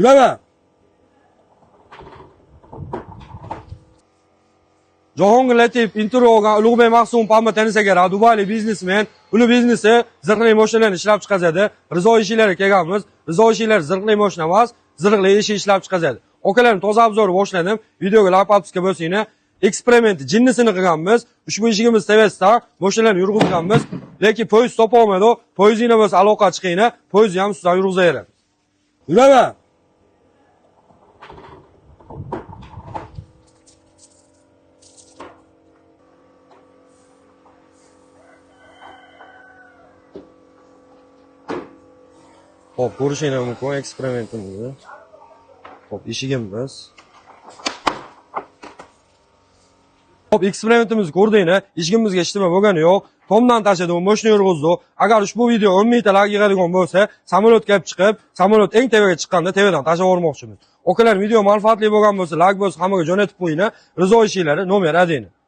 Bilaman. Jahongir Latipov intervyu olgan Ulug'bek Mahsum Pamma tanisa kerak. Dubaylik biznesmen. Uni biznesi zirhli mashinalarni ishlab chiqaradi. Rizo ishlarga kelganmiz. Rizo ishlar zirhli mashina emas, zirhli ish ishlab chiqaradi. Okalarning toza obzori boshladim. Videoga like papska bo'lsinglar. Eksperiment jinnisini qilganmiz. Ushbu ishimiz tavasida mashinalarni yurg'izganmiz. Lekin poyezd topolmadi. Poyezdinglar bo'lsa aloqa chiqinglar. Poyezdni ham sizdan yurg'izaveramiz. Bilaman. Hop, ko'rishinglar mumkin eksperimentimizni. Hop, eshigimiz. Hop, eksperimentimizni ko'rdinglar. Eshigimizga hech nima bo'lgani yo'q. Tomdan tashladi, mashina yurg'izdi. Agar ushbu video 10 ming like yig'adigan bo'lsa, samolyotga olib chiqib, samolyot eng tevaga chiqqanda tevadan tashlab yubormoqchimiz. Okalar, video manfaatli bo'lgan bo'lsa, like bo'lsa, hammaga jo'natib qo'yinglar. Rizo ishinglari nomer 1.